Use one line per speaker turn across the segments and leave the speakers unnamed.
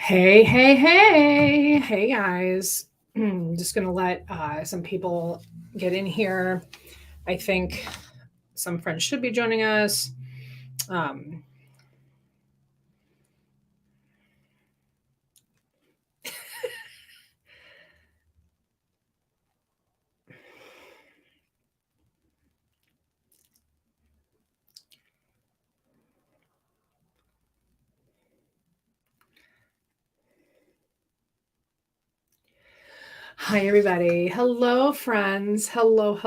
Hey, guys. Just going to let some people get in here. I think some friends should be joining us. Um, Hi, everybody. Hello, friends. Hello.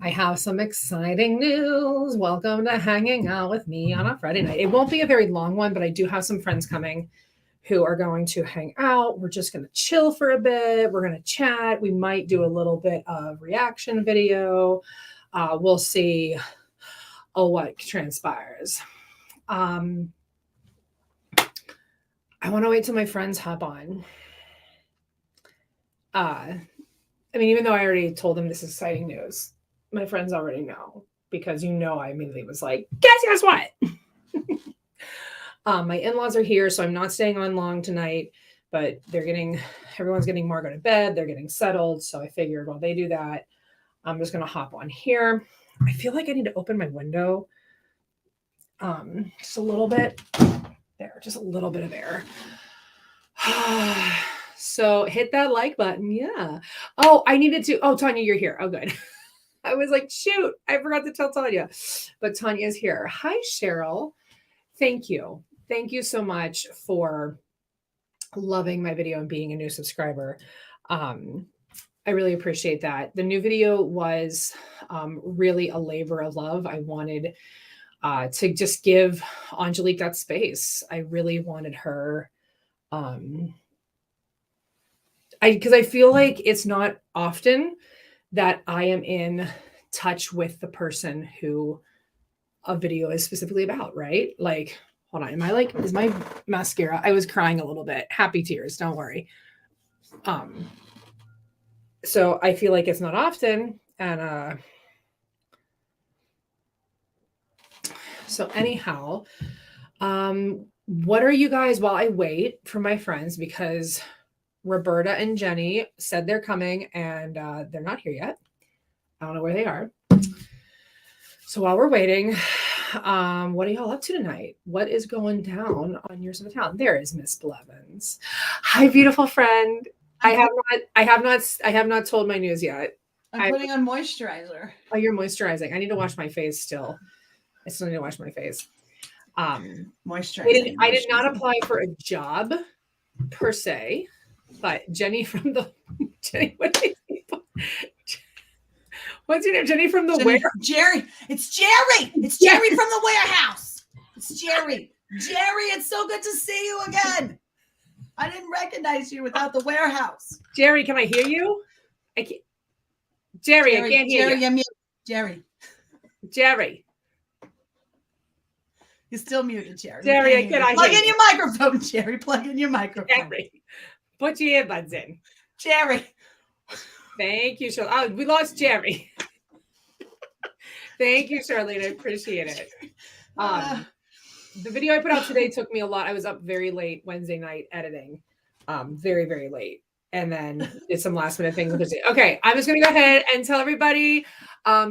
I have some exciting news. Welcome to hanging out with me on a Friday night. It won't be a very long one, but I do have some friends coming who are going to hang out. We're just going to chill for a bit. We're going to chat. We might do a little bit of reaction video. We'll see what transpires. I want to wait till my friends hop on. Even though I already told them this is exciting news, my friends already know because I immediately was like, guess what? My in-laws are here, so I'm not staying on long tonight, but everyone's getting Margot to bed. They're getting settled. So I figured while they do that, I'm just going to hop on here. I feel like I need to open my window just a little bit. There, just a little bit of air. So hit that like button. Yeah. Oh, I needed to. Oh, Tanya, you're here. Oh, good. I was like, shoot, I forgot to tell Tanya. But Tanya's here. Hi, Cheryl. Thank you. Thank you so much for loving my video and being a new subscriber. I really appreciate that. The new video was really a labor of love. I wanted to just give Angelique that space. I really wanted her, because I feel like it's not often that I am in touch with the person who a video is specifically about, right? Like, hold on, is my mascara? I was crying a little bit. Happy tears, don't worry. So I feel like it's not often, and so anyhow, what are you guys, while I wait for my friends, because Roberta and Jenny said they're coming and they're not here yet. I don't know where they are. So while we're waiting, what are y'all up to tonight? What is going down on your side of town? There is Miss Blevins. Hi, beautiful friend. I have not told my news yet.
I'm putting on moisturizer.
Oh, you're moisturizing. I need to wash my face still. I still need to wash my face.
Moisturizing.
I did not apply for a job per se, but Jenny from the what's your name? Jenny from the where?
Jerry. It's Jerry. It's Jerry from the warehouse. It's Jerry. Jerry, it's so good to see you again. I didn't recognize you without the warehouse.
Jerry, can I hear you? I can't. Jerry, I can't hear you. Jerry.
You're still muted, Jerry.
Jerry, I can't.
Plug in your microphone, Jerry. Plug in your microphone.
Jerry, put your earbuds in.
Jerry.
Thank you, Charlene. Oh, we lost Jerry. Thank you, Charlene. I appreciate it. The video I put out today took me a lot. I was up very late Wednesday night editing, very, very late. And then did some last minute things. Okay, I'm just going to go ahead and tell everybody.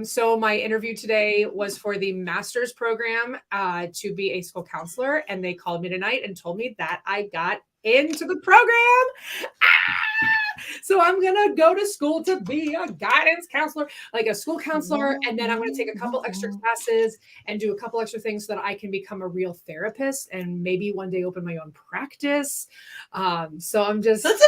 So my interview today was for the master's program to be a school counselor. And they called me tonight and told me that I got into the program. So I'm going to go to school to be a guidance counselor, like a school counselor. And then I'm going to take a couple extra classes and do a couple extra things so that I can become a real therapist and maybe one day open my own practice. So I'm just...
That's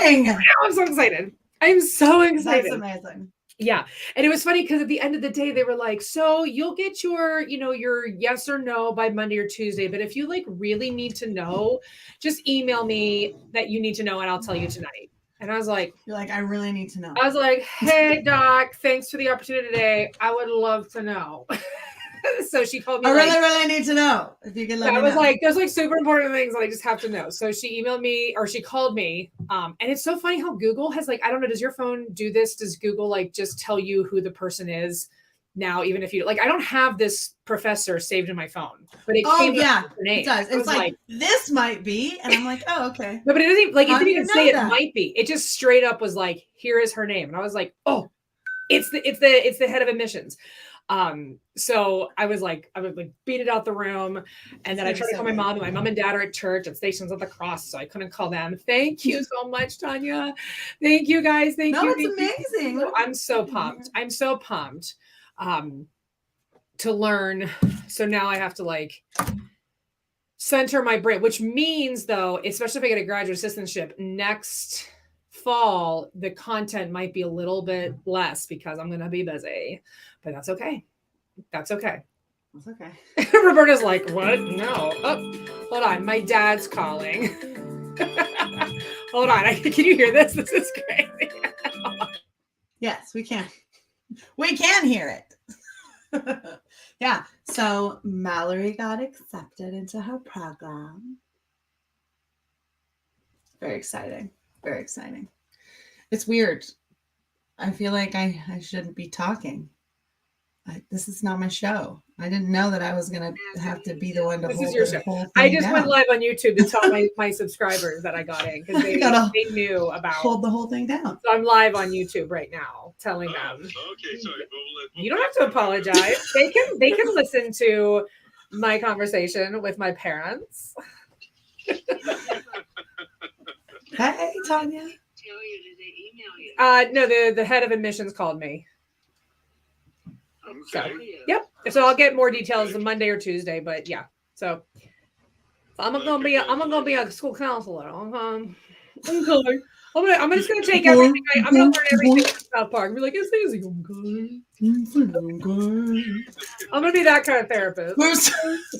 amazing.
I'm so excited. I'm so excited.
That's amazing.
Yeah. And it was funny because at the end of the day, they were like, so you'll get your yes or no by Monday or Tuesday. But if you really need to know, just email me that you need to know and I'll tell you tonight. And I was like,
you're like, I really need to know.
I was like, hey, doc, thanks for the opportunity today. I would love to know. So she called me.
I really need to know. If you can let me know. I was
like, there's super important things that I just have to know. So she emailed me or she called me. And it's so funny how Google has I don't know, does your phone do this? Does Google just tell you who the person is now, even if you like, I don't have this professor saved in my phone, but it
Oh
came
yeah,
up with her name.
it does.
I was
It's like this might be, and I'm like, oh okay.
No, but it doesn't like
How
it
do
didn't
you
even
know
say
that?
it might be. It just straight up was like, here is her name. And I was like, oh, it's the head of admissions. So I would like beat it out the room. And then I tried to call my mom, and my mom and dad are at church at Stations of the Cross. So I couldn't call them. Thank you so much, Tanya. Thank you guys. Thank you.
It's amazing.
You. I'm so pumped. I'm so pumped to learn. So now I have to like center my brain, which means though, especially if I get a graduate assistantship next fall, the content might be a little bit less because I'm going to be busy, but that's okay. That's okay.
That's okay.
Roberta's like, what? No. Oh, hold on. My dad's calling. Hold on. Can you hear this? This is crazy.
Yes, we can. We can hear it. Yeah. So Mallory got accepted into her program. Very exciting. Very exciting. It's weird. I feel like I shouldn't be talking. This is not my show. I didn't know that I was going to have to be the one to
this
hold
is your
the
show.
whole thing
I just
down.
went live on YouTube to tell my subscribers that I got in because they knew about
hold the whole thing down.
So I'm live on YouTube right now telling them.
Okay, sorry.
You don't have to apologize. They can listen to my conversation with my parents.
Hey, Tanya.
No, the head of admissions called me.
Okay.
So, yep. So I'll get more details on Monday or Tuesday, but yeah. So I'm gonna be a school counselor. I'm just gonna take everything. I'm gonna learn everything in South Park. And be like, it's easy. I'm gonna be that kind of therapist.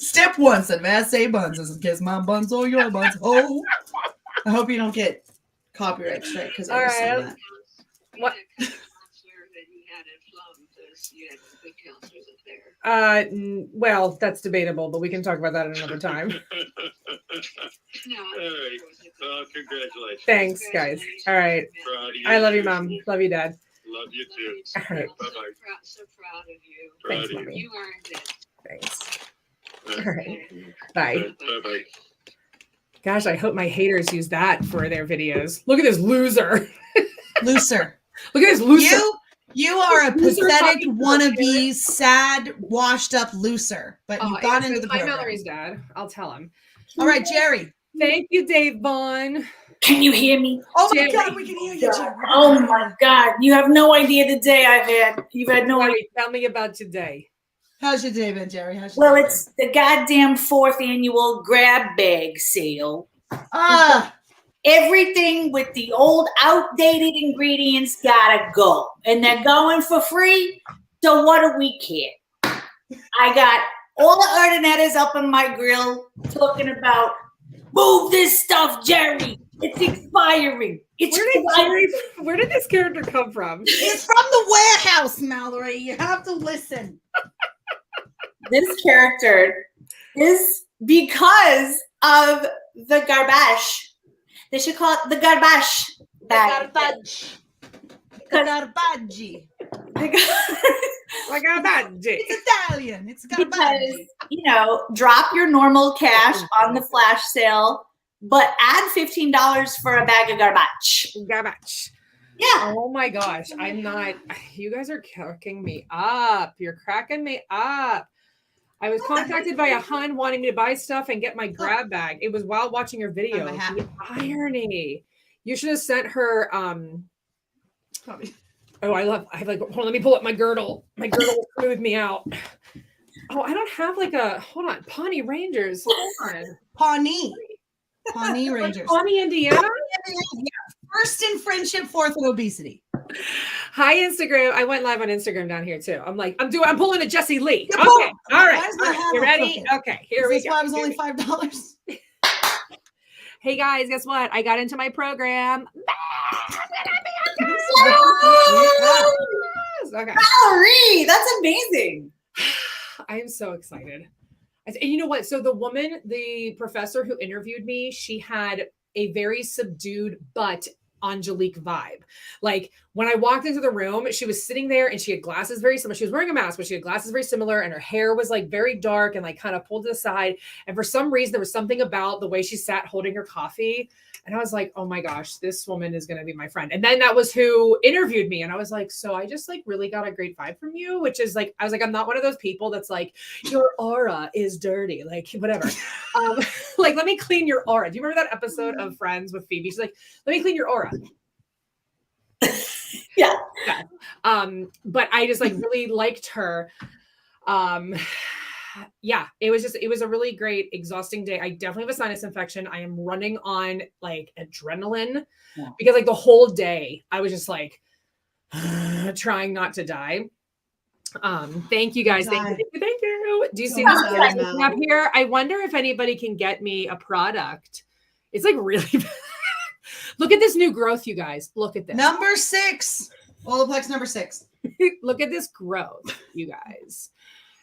Step one, said Massey buns is kiss my buns or your buns. Oh, I hope you don't get copyright strike because I just saw that.
What? Well, that's debatable, but we can talk about that another time.
All right. Well, congratulations.
Thanks, guys. All right. I love you, Mom. Love you, Dad.
Love you too.
All right.
Bye-bye.
So proud of you.
Thanks,
Proud of
Mommy.
You earned it.
Thanks. All right. Bye.
Bye-bye.
Gosh, I hope my haters use that for their videos. Look at this loser.
Looser.
Look at this loser.
You are a
Loser
pathetic
talking to
wannabe, sad, washed up loser. But you got into the
my
program.
Mallory's dad. I'll tell him.
All right, Jerry.
Thank you, Dave Vaughn.
Can you hear me?
Oh my
Jerry.
God, we can hear you, Jerry.
Oh my God. You have no idea the day I've had. You've had no idea.
Larry, tell me about today.
How's your day been, Jerry? How's your
Well,
day
it's the goddamn 4th annual grab bag sale.
been?
Everything with the old outdated ingredients gotta go. And they're going for free. So what do we care? I got all the ordinators up in my grill talking about, move this stuff, Jerry. It's expiring. It's
Where did this character come from?
It's from the warehouse, Mallory. You have to listen.
This character is because of the garbage. They should call it the garbage bag.
Garbage. Garbage.
Like a bad
It's Italian. It's
Because,
garbage.
drop your normal cash on the flash sale, but add $15 for a bag of garbage.
garbage.
Yeah.
Oh my gosh. I'm not. You guys are cracking me up. You're cracking me up. I was contacted by a hun wanting me to buy stuff and get my grab bag. It was while watching your video. The irony. You should have sent her. I have like. Hold on, let me pull up my girdle. My girdle will smooth me out. Oh, I don't have like a. Hold on, Pawnee Rangers. Hold on.
Pawnee Rangers.
Pawnee, Indiana.
First in friendship, fourth in obesity.
Hi, Instagram. I went live on Instagram down here too. I'm pulling a Jesse Lee.
You're
Okay.
pulling-
All right.
Where's the
All right. You
handle
ready?
cooking?
Okay. Here we
This is
go.
why it was only $5.
Hey guys, guess what? I got into my program. Okay.
Valerie, that's amazing.
I'm so excited. And you know what? So the professor who interviewed me, she had a very subdued but Angelique vibe. Like when I walked into the room, she was sitting there and she had glasses very similar. She was wearing a mask, but she had glasses very similar, and her hair was like very dark and like kind of pulled to the side. And for some reason, there was something about the way she sat holding her coffee. And I was like, oh my gosh, this woman is going to be my friend. And then that was who interviewed me. And I was like, so I just like really got a great vibe from you, which is like, I was like, I'm not one of those people that's like, your aura is dirty, like whatever. Like, let me clean your aura. Do you remember that episode of Friends with Phoebe? She's like, let me clean your aura.
Yeah.
But I just like really liked her. Yeah, it was a really great, exhausting day. I definitely have a sinus infection. I am running on like adrenaline because like the whole day I was just like trying not to die. Thank you guys. Thank you. Do you see this up here? I wonder if anybody can get me a product. It's like really bad. Look at this new growth, you guys. Look at this.
Number 6. Olaplex number 6.
Look at this growth, you guys.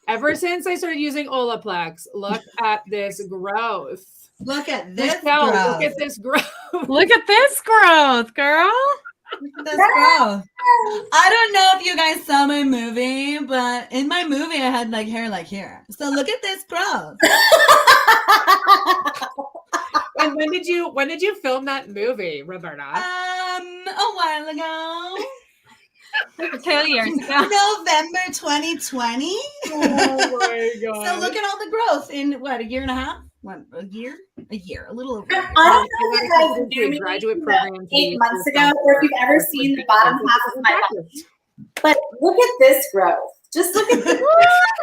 Ever since I started using Olaplex, look at this growth.
Look at this
Michelle,
growth.
look at this growth.
Look at this growth, girl.
Look at this growth. I don't know if you guys saw my movie, but in my movie I had like hair like here. So look at this growth.
And when did you film that movie, Roberta?
A while ago.
2 years ago.
November 2020.
Oh my god.
So look at all the growth in what, a year and a half? What, a year? A year, a little over a year.
I don't know if you guys knew me
graduate program
8 months ago, or if you've ever seen the bottom half of my mouth. But look at this growth. Just look at this.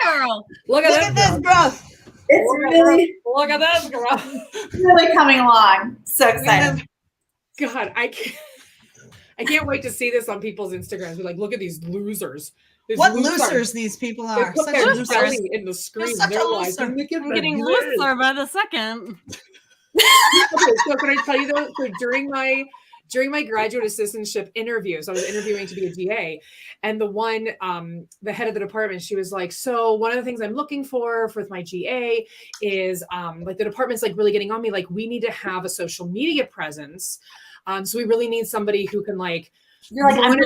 Girl.
Look at
this growth.
It's really,
Look at this growth.
really coming along. So excited.
God, I can't wait to see this on people's Instagrams. Be like, look at these losers.
What losers these people are.
Put
Such
their
losers.
belly in the screen.
You're such
They're
a
like,
loser.
look at
I'm
the
getting
growth.
looser by the second.
Okay, so can I tell you though? So during my graduate assistantship interviews, I was interviewing to be a GA, and the head of the department, she was like, so one of the things I'm looking for with my GA is like the department's like really getting on me, like we need to have a social media presence. So we really need somebody who can like
You're like,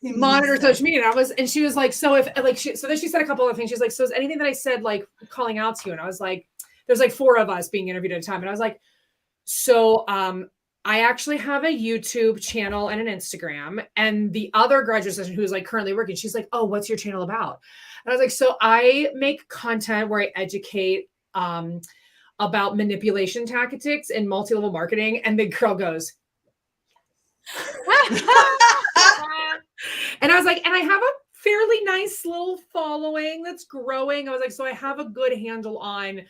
monitor social media. And she was like, so if like so then she said a couple of things. She's like, so is anything that I said like calling out to you? And I was like, there's like 4 of us being interviewed at a time. And I was like, so I actually have a YouTube channel and an Instagram. And the other graduate assistant who is like currently working, she's like, oh, what's your channel about? And I was like, so I make content where I educate about manipulation tactics and multi-level marketing. And the girl goes, and I was like, and I have a fairly nice little following that's growing. I was like, so I have a good handle on,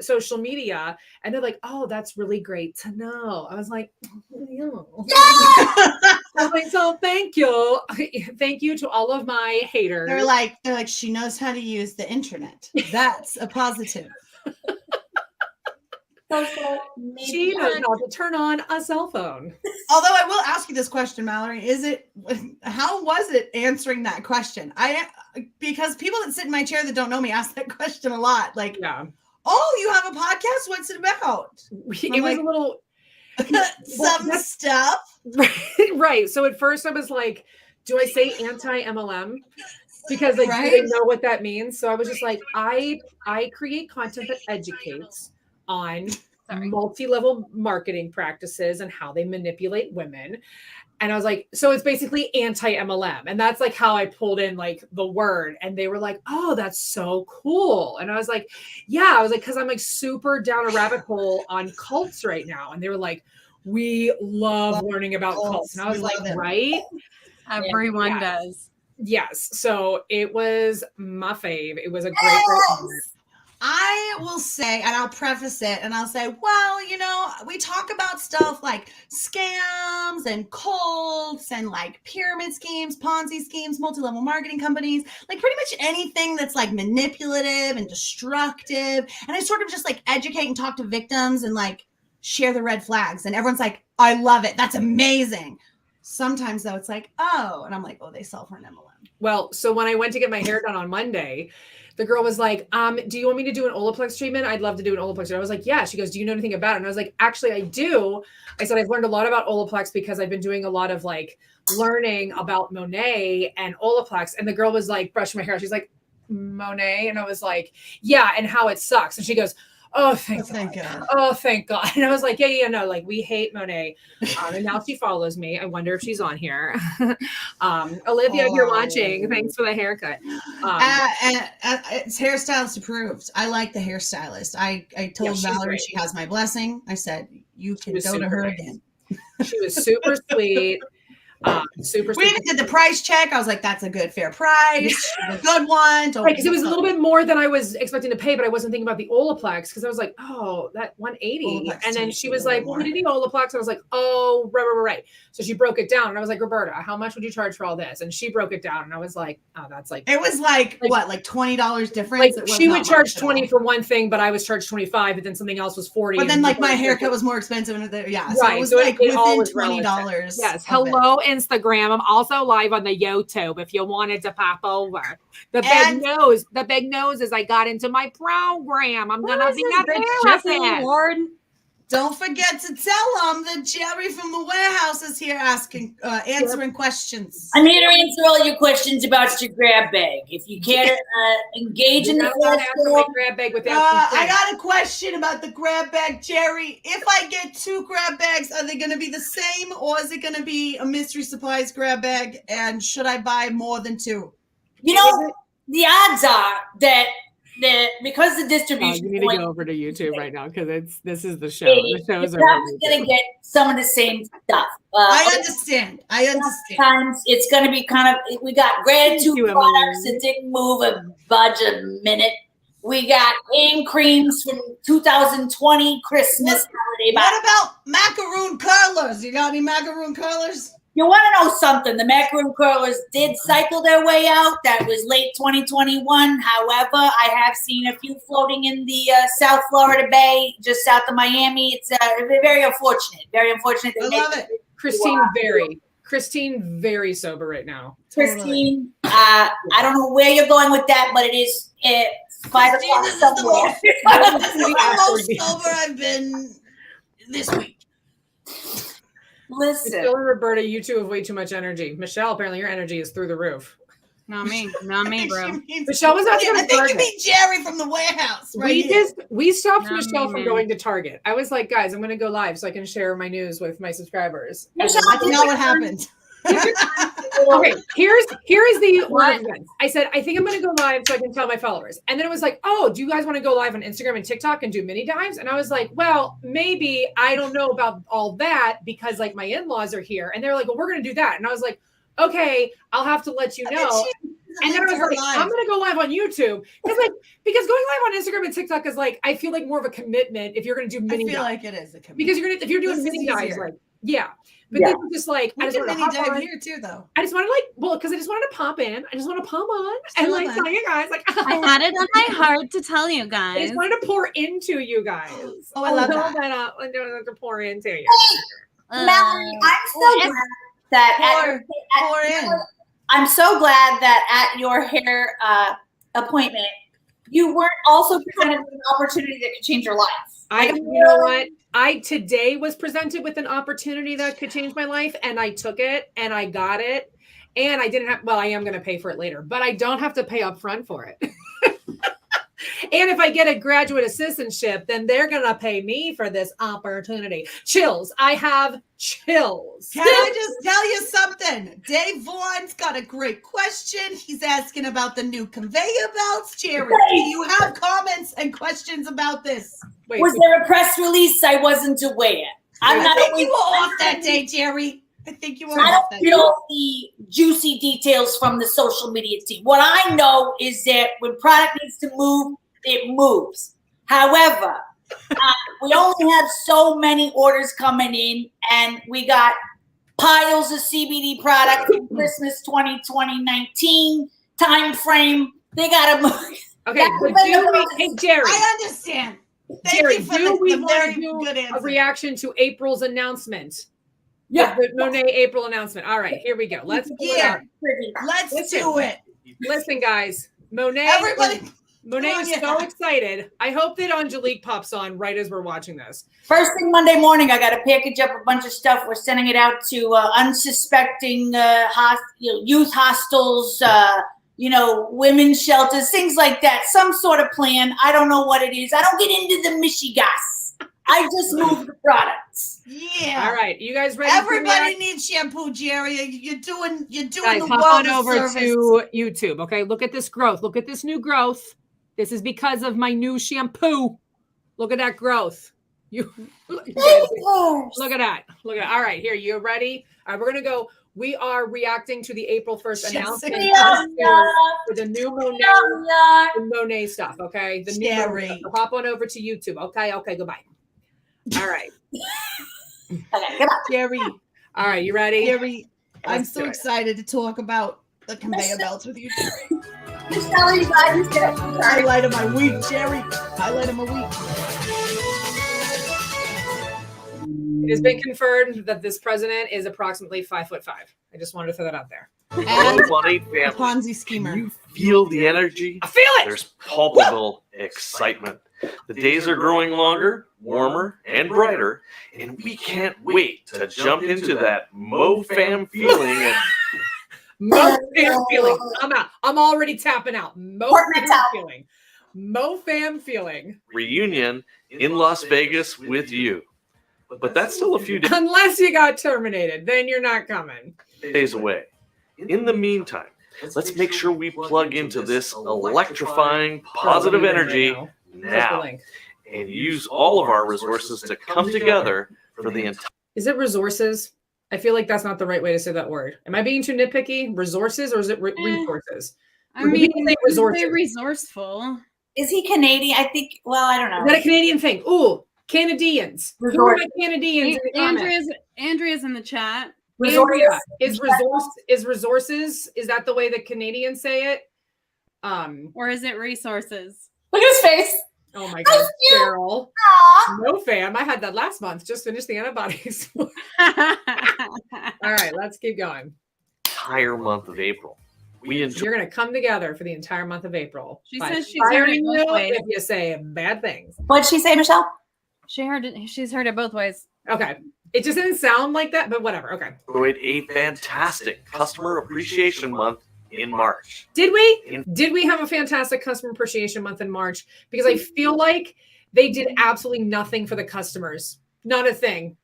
social media. And they're like, oh, that's really great to know. I was like, yeah. I was like, so thank you. Thank you to all of my haters.
They're like, she knows how to use the internet. That's a positive.
She knows how to turn on a cell phone.
Although I will ask you this question, Mallory, how was it answering that question? Because people that sit in my chair that don't know me ask that question a lot. Like,
yeah.
Oh, you have a podcast? What's it about?
It was a little
stuff.
Right. So at first I was like, do I say anti-MLM? Because like, do they know what that means? So I was just like, I create content that educates on multi-level marketing practices and how they manipulate women. And I was like, so it's basically anti-MLM. And that's like how I pulled in like the word. And they were like, oh, that's so cool. And I was like, yeah, I was like, because I'm like super down a rabbit hole on cults right now. And they were like, we love learning about cults. And I was like, right?
Everyone does.
Yes. So it was my fave. It was a great moment.
I will say, and I'll preface it, and I'll say, well, we talk about stuff like scams and cults and like pyramid schemes, Ponzi schemes, multi-level marketing companies, like pretty much anything that's like manipulative and destructive. And I sort of just like educate and talk to victims and like share the red flags. And everyone's like, I love it. That's amazing. Sometimes though, it's like, oh, and I'm like, oh, they sell for an MLM.
Well, so when I went to get my hair done on Monday, the girl was like, do you want me to do an Olaplex treatment? I'd love to do an Olaplex treatment. I was like, yeah. She goes, do you know anything about it? And I was like, actually, I do. I said, I've learned a lot about Olaplex because I've been doing a lot of like learning about Monat and Olaplex. And the girl was like, brushing my hair. She's like, Monat? And I was like, yeah, and how it sucks. And she goes, oh, thank God. Oh, thank God. And I was like, yeah, no, like we hate Monat. And now she follows me. I wonder if she's on here. Olivia, if you're watching, thanks for the haircut.
It's hairstylist approved. I like the hairstylist. I told Valerie she has my blessing. I said, you can go to her again.
She was super sweet. Super.
We even did the price check. I was like, "That's a good, fair price, a good one."
Right, because it was a little bit more than I was expecting to pay, but I wasn't thinking about the Olaplex because I was like, "Oh, that 180."
Olaplex
and then she was like, "Well, we didn't need Olaplex." And I was like, "Oh, right." So she broke it down, and I was like, "Roberta, how much would you charge for all this?" And she broke it down, and I was like, "Oh, that's like."
It was like what, like $20 difference?
Like she would charge 20 for one thing, but I was charged 25, but then something else was 40.
But then, like my haircut was more expensive, and
yeah,
so
right.
it was
so
like
it all
within
was
$20.
Yes. Hello, Instagram. I'm also live on the YouTube if you wanted to pop over. The big news is I got into my program. I'm gonna be a therapist.
Don't forget to tell them that Jerry from the warehouse is here answering questions.
I'm here to answer all your questions about your grab bag. If you care to engage in the
grab bag with
I got a question about the grab bag, Jerry. If I get 2 grab bags, are they going to be the same, or is it going to be a mystery supplies grab bag? And should I buy more than 2?
You know, the odds are that because the distribution.
You need to go over to YouTube right now because this is the show. The shows are
probably going to get some of the same stuff.
I understand.
Sometimes it's going to be kind of. We got gratitude products that didn't move a budge a minute. We got hand creams from 2020 Christmas holiday.
What about macaroon curlers? You got any macaroon curlers?
You want to know something? The macaroon curlers did cycle their way out. That was late 2021. However, I have seen a few floating in the South Florida Bay, just south of Miami. It's very unfortunate. Very unfortunate.
I love it.
Christine, very sober right now.
Totally.
Christine, I don't know where you're going with that, but it is 5 o'clock somewhere.
The most sober I've been this week.
Listen,
Phil and Roberta, you two have way too much energy. Michelle, apparently your energy is through the roof.
Not me, bro.
Michelle was out to
I think you mean Jerry from the warehouse.
We stopped Michelle from going to Target. I was like, guys, I'm going to go live so I can share my news with my subscribers.
Michelle, that's not what happened.
Okay, here's the order of events. I said, I think I'm going to go live so I can tell my followers. And then it was like, oh, do you guys want to go live on Instagram and TikTok and do mini dives? And I was like, well, maybe. I don't know about all that because like my in-laws are here. And they're like, well, we're going to do that. And I was like, okay, I'll have to let you know. And then I was like, I'm going to go live on YouTube. Because going live on Instagram and TikTok is like, I feel like more of a commitment if you're going to do mini dives.
I feel like it is a commitment.
Because if you're doing mini dives, like, yeah. But they were just like,
I just want to hop on here too, though.
I just wanted because I just wanted to pop in. I just want to pump on and like tell you guys, like
I had it on my heart to tell you guys.
I just wanted to pour into you guys.
Oh, I love that.
I don't have to pour into you.
Mallory, I'm so glad that I'm so glad that at your hair appointment, you weren't also presented with an opportunity that could change your life.
You know what? I today was presented with an opportunity that could change my life, and I took it, and I got it, and I didn't have. Well, I am going to pay for it later, but I don't have to pay up front for it. And if I get a graduate assistantship, then they're going to pay me for this opportunity. Chills. I have chills.
Can I just tell you something? Dave Vaughn's got a great question. He's asking about the new conveyor belts. Jerry, do you have comments and questions about this?
Wait, was there a press release? I wasn't aware.
I think you were off that day, Jerry. I think you were off that day.
I don't know the juicy details from the social media team. What I know is that when product needs to move, it moves. However, we only have so many orders coming in, and we got piles of CBD products in Christmas 2019 time frame. They got to move.
Okay, hey, Jerry.
I understand.
Jerry, do we want to do a reaction to April's announcement?
Yeah.
The Monet April announcement. All right, here we go. Let's pull it up.
Let's
Listen.
do it.
Listen, guys. Monet.
Everybody.
Monet is
Yeah.
so excited. I hope that Angelique pops on right as we're watching this.
First thing Monday morning, I got to package up a bunch of stuff. We're sending it out to unsuspecting youth hostels, women's shelters, things like that. Some sort of plan. I don't know what it is. I don't get into the Michigas. I just move the products.
Yeah.
All right, you guys ready?
Everybody needs shampoo, Jerry. You're doing
Guys,
the
hop
world
on
a
over
service.
to YouTube. Okay, look at this growth. Look at this new growth. This is because of my new shampoo. Look at that growth. You look at that. Look at that. All right, here. You ready? All right, we're gonna go. We are reacting to the April 1st announcement for the new Monet stuff. Okay, the new Monet stuff. So hop on over to YouTube. Okay. Goodbye. All right.
Okay, goodbye.
Jerry.
All right, you ready?
Jerry, I'm
Let's
so
do it.
excited to talk about the conveyor belts with you, Jerry. Highlight of my week, Jerry. Highlight of my week.
It has been confirmed that this president is approximately 5'5". I just wanted to throw that out there.
And
Money
a
family.
Ponzi schemer.
You feel the energy?
I feel it.
There's palpable excitement. The days are growing longer, warmer, and brighter, and we can't wait to jump into that MoFam feeling.
MoFam feeling. I'm out. I'm already tapping out. MoFam feeling. MoFam feeling.
Reunion in Las Vegas with you. But that's still a few
Unless you got terminated, then you're not coming.
days away. In the meantime, let's make sure we plug into this electrifying positive energy now and use all of our resources to come together for the entire.
Is it resources? I feel like that's not the right way to say that word. Am I being too nitpicky? Resources, or is it resources?
I mean,
resources.
resourceful.
Is he Canadian? I think. Well, I don't know.
Is that a Canadian thing? Ooh, Canadians. Who are my Canadians? in the comments?
Andrea's in the chat.
Andrea, is resources? Is that the way the Canadians say it?
Or is it resources?
Look at his face.
Oh my God, Cheryl. No, fam. I had that last month. Just finished the antibodies. All right, let's keep going.
Entire month of April. We enjoy.
You're gonna come together for the entire month of April.
She
by
says she's heard it
firing
both
you
ways.
if you say bad things.
What'd she say, Michelle?
She's heard it both ways.
Okay. It just didn't sound like that, but whatever. Okay.
Enjoyed a fantastic customer appreciation month in March.
Did we? Did we have a fantastic customer appreciation month in March? Because I feel like they did absolutely nothing for the customers. Not a thing.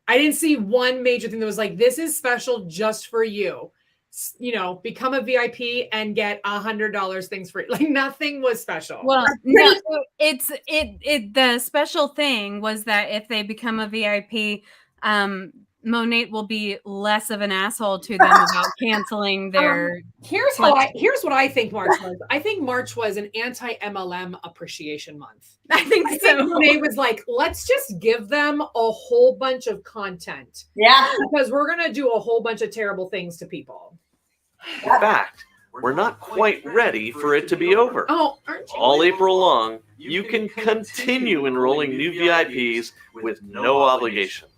I didn't see one major thing that was like, this is special just for you. You know, become a VIP and get $100 things free. Like nothing was special.
Well, no, the special thing was that if they become a VIP, Monat will be less of an asshole to them about canceling their.
Here's what I think March was. I think March was an anti-MLM appreciation month.
I think so.
Monet was like, let's just give them a whole bunch of content.
Yeah.
Because we're gonna do a whole bunch of terrible things to people.
In fact, we're not quite ready for it to be over.
Oh, aren't you?
All April long, you can continue enrolling new VIPs with no obligation.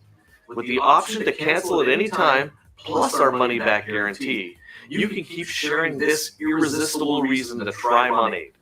With the option to cancel at any time, plus our money-back guarantee, you can keep sharing this irresistible reason to try Monat.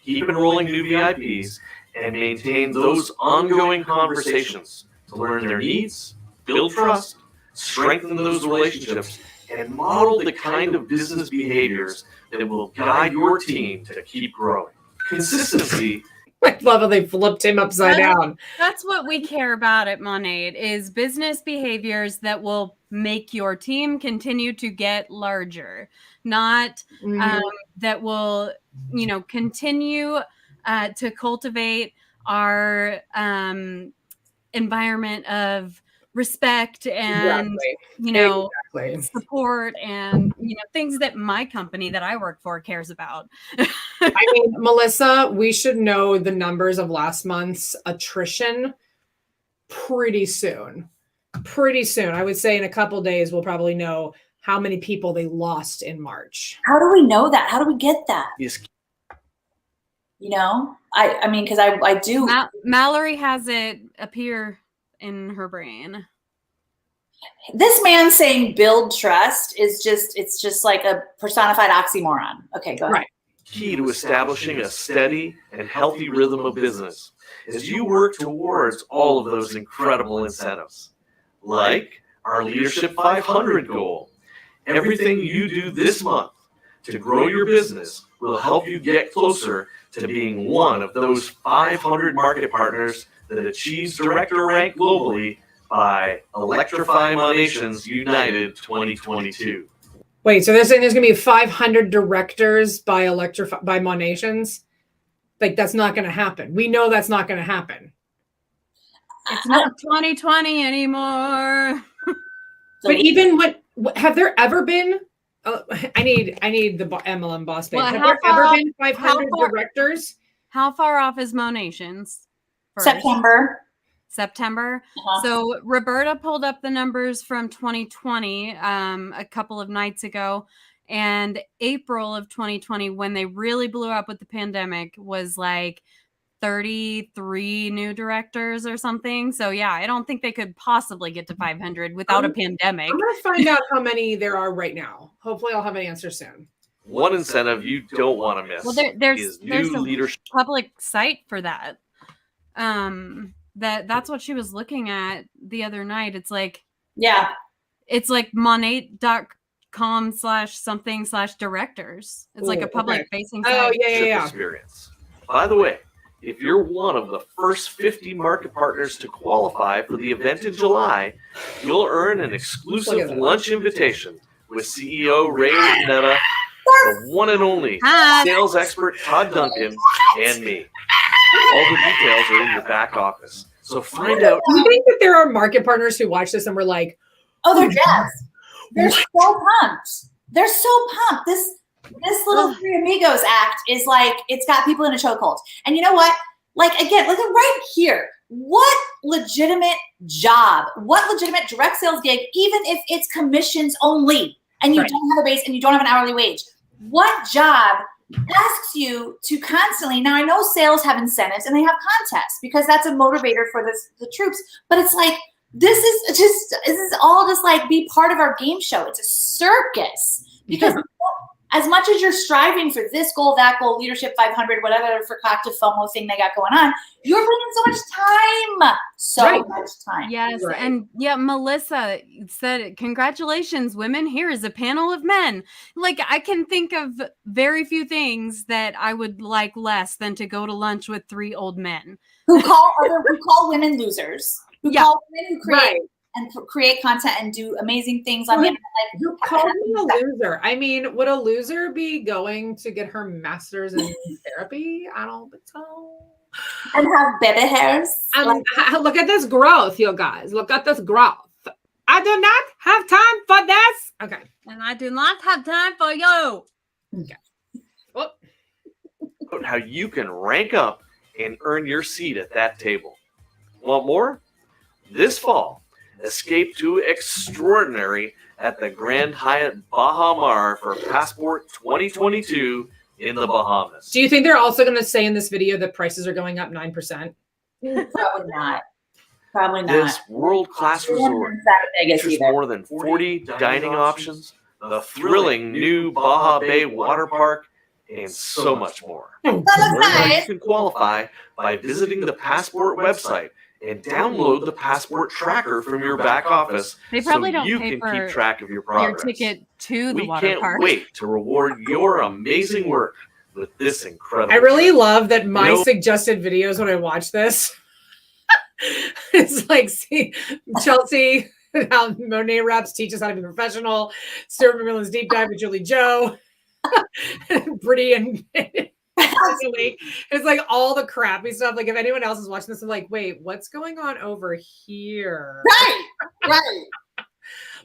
Keep enrolling new VIPs and maintain those ongoing conversations to learn their needs, build trust, strengthen those relationships, and model the kind of business behaviors that will guide your team to keep growing. Consistency.
I love how they flipped him upside down.
That's what we care about at Monat is business behaviors that will make your team continue to get larger, not that will, continue to cultivate our environment of respect and support and things that my company that I work for cares about.
I mean, Melissa, we should know the numbers of last month's attrition pretty soon. I would say in a couple days we'll probably know how many people they lost in March.
How do we know that? How do we get that?
Yes.
I mean, because I do.
Mallory has it appear in her brain.
This man saying build trust is it's just like a personified oxymoron. Okay, go ahead.
Right.
Key to establishing a steady and healthy rhythm of business as you work towards all of those incredible incentives, like our Leadership 500 goal. Everything you do this month to grow your business will help you get closer to being one of those 500 market partners that achieves director rank globally by Electrify Monations United 2022.
Wait, so they're saying there's going to be 500 directors by Monations? Like, that's not going to happen. We know that's not going to happen.
It's not 2020 anymore.
But even what have there ever been? I need the MLM boss babe.
Well,
have
how
there
far
ever
off-
been 500
how far-
directors?
How far off is Monations? first?
September. Uh-huh.
So Roberta pulled up the numbers from 2020 a couple of nights ago, and April of 2020, when they really blew up with the pandemic, was like 33 new directors or something. So yeah, I don't think they could possibly get to 500 without a pandemic.
I'm going to find out how many there are right now. Hopefully I'll have an answer soon.
One incentive you don't want to miss
Well, there's
is new
a
leadership.
public site for that. That's what she was looking at the other night. It's like monat.com/something/directors. It's like a public facing site.
Oh, yeah.
Experience. By the way, if you're one of the first 50 market partners to qualify for the event in July, you'll earn an exclusive lunch invitation with CEO Ray Netta, the one and only sales expert Todd Duncan, and me. All the details are in your back office. So find out.
Do you think that there are market partners who watch this and we're like,
oh, they're jazzed. They're so pumped. They're so pumped. This little Three Amigos act is like, it's got people in a chokehold. And you know what? Like, again, look at right here. What legitimate job, what legitimate direct sales gig, even if it's commissions only, and you don't have a base and you don't have an hourly wage, what job asks you to constantly, now I know sales have incentives and they have contests because that's a motivator for the troops, but it's like, this is all just like be part of our game show. It's a circus because as much as you're striving for this goal, that goal, leadership 500, whatever forcoctive FOMO thing they got going on, you're putting so much time.
Yes. Right. And yeah, Melissa said, congratulations, women. Here is a panel of men. Like, I can think of very few things that I would like less than to go to lunch with 3 old men
who call women losers, who call women who create content and do amazing things on the internet. Like,
you called me a loser. I mean, would a loser be going to get her master's in therapy? I don't think so.
And have baby hairs.
Look at this growth, you guys. Look at this growth. I do not have time for this. Okay.
And I do not have time for you.
Okay. Well.
How you can rank up and earn your seat at that table. Want more? This fall, escape to extraordinary at the Grand Hyatt Baha Mar for Passport 2022 in the Bahamas.
Do you think they're also going to say in this video that prices are going up 9%?
Probably not.
This world-class resort features more than 40 dining options, the thrilling new Baja Bay water park, and so much more. Learn how you can qualify by visiting the Passport website and download the Passport tracker from your back office so you can keep track of your progress.
Your ticket to the water park.
We can't wait to reward your amazing work with this incredible.
I really love that my suggested videos when I watch this. It's like, see, Chelsea, how Monet Raps teach us how to be professional. Stuart McMillan's Deep Dive with Julie Joe. Brittany and it's like all the crappy stuff. Like if anyone else is watching this, I'm like, wait, what's going on over here?
Right.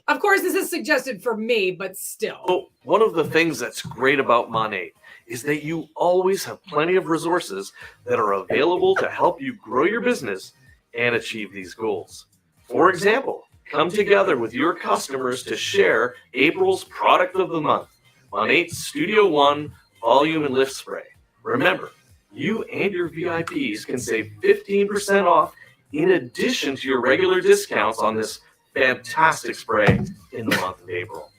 Of course, this is suggested for me, but still.
Oh, one of the things that's great about Monat is that you always have plenty of resources that are available to help you grow your business and achieve these goals. For example, come together with your customers to share April's product of the month, Monat's Studio One Volume and Lift Spray. Remember, you and your VIPs can save 15% off in addition to your regular discounts on this fantastic spray in the month of April.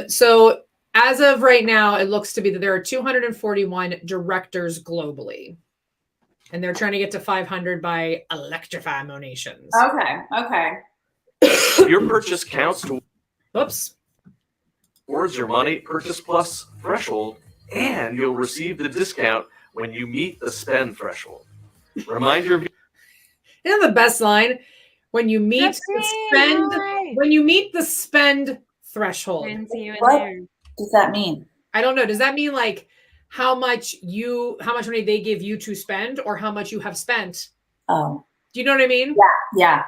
So as of right now, it looks to be that there are 241 directors globally. And they're trying to get to 500 by Electrify Monations.
Okay.
Your purchase counts
Whoops.
towards your Monat Purchase Plus threshold, and you'll receive the discount when you meet the spend threshold. Remind your
Isn't that the best line? When you meet
That's
the
me,
spend,
right.
when you meet the spend threshold.
Didn't see you in
What?
there.
Does that mean?
I don't know. Does that mean like how much money they give you to spend, or how much you have spent?
Oh,
Do you know what I mean?
yeah.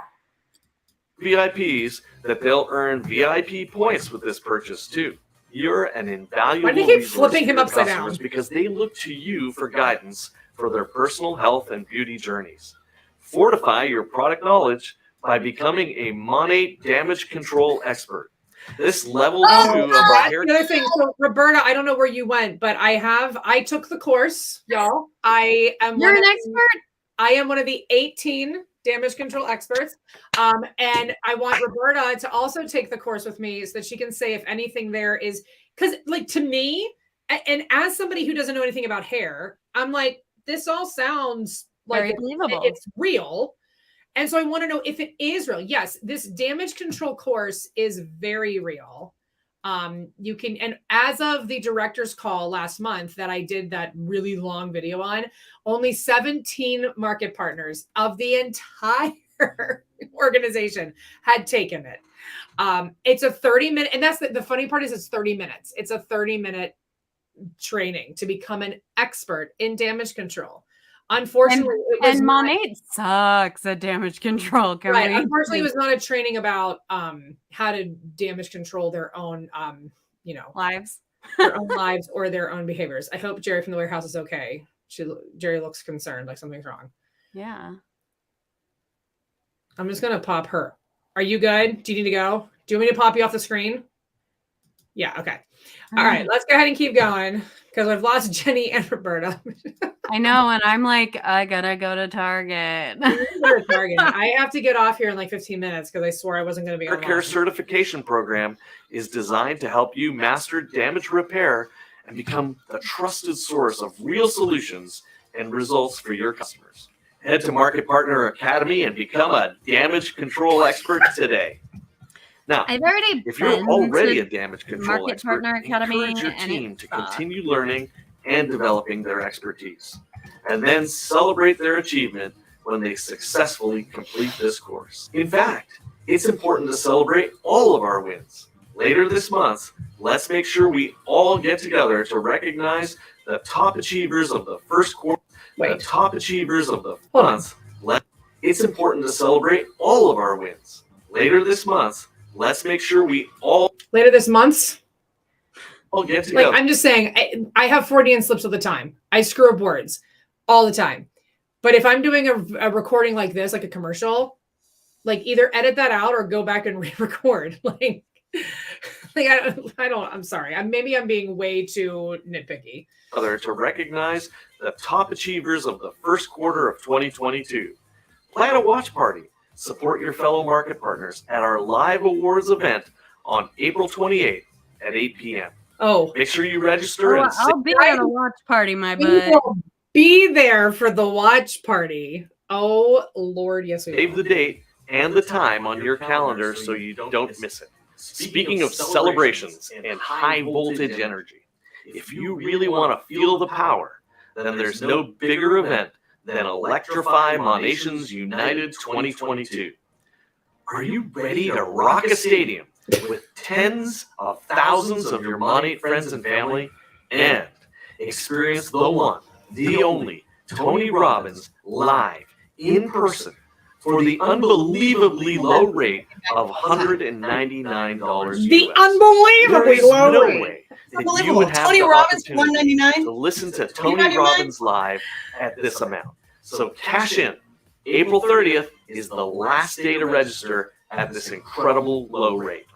VIPs that they'll earn VIP points with this purchase too. You're an invaluable
Why do they keep
resource
flipping
to
him
your
upside
customers
down?
because they look to you for guidance for their personal health and beauty journeys. Fortify your product knowledge by becoming a Monat damage control expert. This level 2 of our
That's
hair
the other thing. So Roberta, I don't know where you went, but I took the course, y'all.
You're an expert.
I am one of the 18 damage control experts. And I want Roberta to also take the course with me so that she can say if anything there is, because like to me, and as somebody who doesn't know anything about hair, I'm like, this all sounds like
Very believable.
it's real. And so I want to know if it is real. Yes, this damage control course is very real. You can, and as of the director's call last month that I did that really long video on, only 17 market partners of the entire organization had taken it. It's a 30-minute, and that's the funny part is it's 30 minutes. It's a 30-minute training to become an expert in damage control. Unfortunately,
Monat sucks at damage control.
Right. Unfortunately, it was not a training about how to damage control their own,
lives.
their own lives or their own behaviors. I hope Jerry from the warehouse is okay. Jerry looks concerned, like something's wrong.
Yeah.
I'm just gonna pop her. Are you good? Do you need to go? Do you want me to pop you off the screen? Yeah. Okay. All right. Let's go ahead and keep going because I've lost Jenny and Roberta.
I know, and I'm like, I gotta go to Target.
I have to get off here in like 15 minutes because I swore I wasn't going to be
Hair
on.
Care certification program is designed to help you master damage repair and become the trusted source of real solutions and results for your customers. Head to Market Partner Academy and become a damage control expert today. Now,
I've already
if you're
been
already
to
a damage control
Market
expert,
Partner Academy,
encourage your
and
team
it
to
sucks.
continue learning and developing their expertise, and then celebrate their achievement when they successfully complete this course. In fact, it's important to celebrate all of our wins. Later this month, let's make sure we all get together to recognize the top achievers of the first quarter, the top achievers of the month. It's important to celebrate all of our wins. Later this month, let's make sure we all
Later this month.
get together.
Like I'm just saying, I have Freudian slips all the time. I screw up words all the time. But if I'm doing a recording like this, like a commercial, like either edit that out or go back and re-record. I'm sorry. Maybe I'm being way too nitpicky.
To recognize the top achievers of the first quarter of 2022. Plan a watch party. Support your fellow market partners at our live awards event on April 28th at 8 p.m.
Oh,
Make sure you register and
I'll be at a watch party, my
we
butt.
will be there for the watch party. Oh Lord, yes we will.
save the date and the time on your calendar so you don't miss it. Speaking of celebrations and high voltage energy, if you really want to feel the power, then there's no bigger event than Electrify Monations United 2022. Are you ready to rock a stadium with tens of thousands of your Monat friends and family and experience the one, the only Tony Robbins live in person for the unbelievably low rate of $199
The
US?
unbelievably
There is
low
no
rate.
way that you
Unbelievable.
would have
Tony
the
Robbins,
opportunity
$199.
to listen to Tony
$199?
Robbins live at this amount. So cash in. April 30th is the last day to register at this incredible low rate.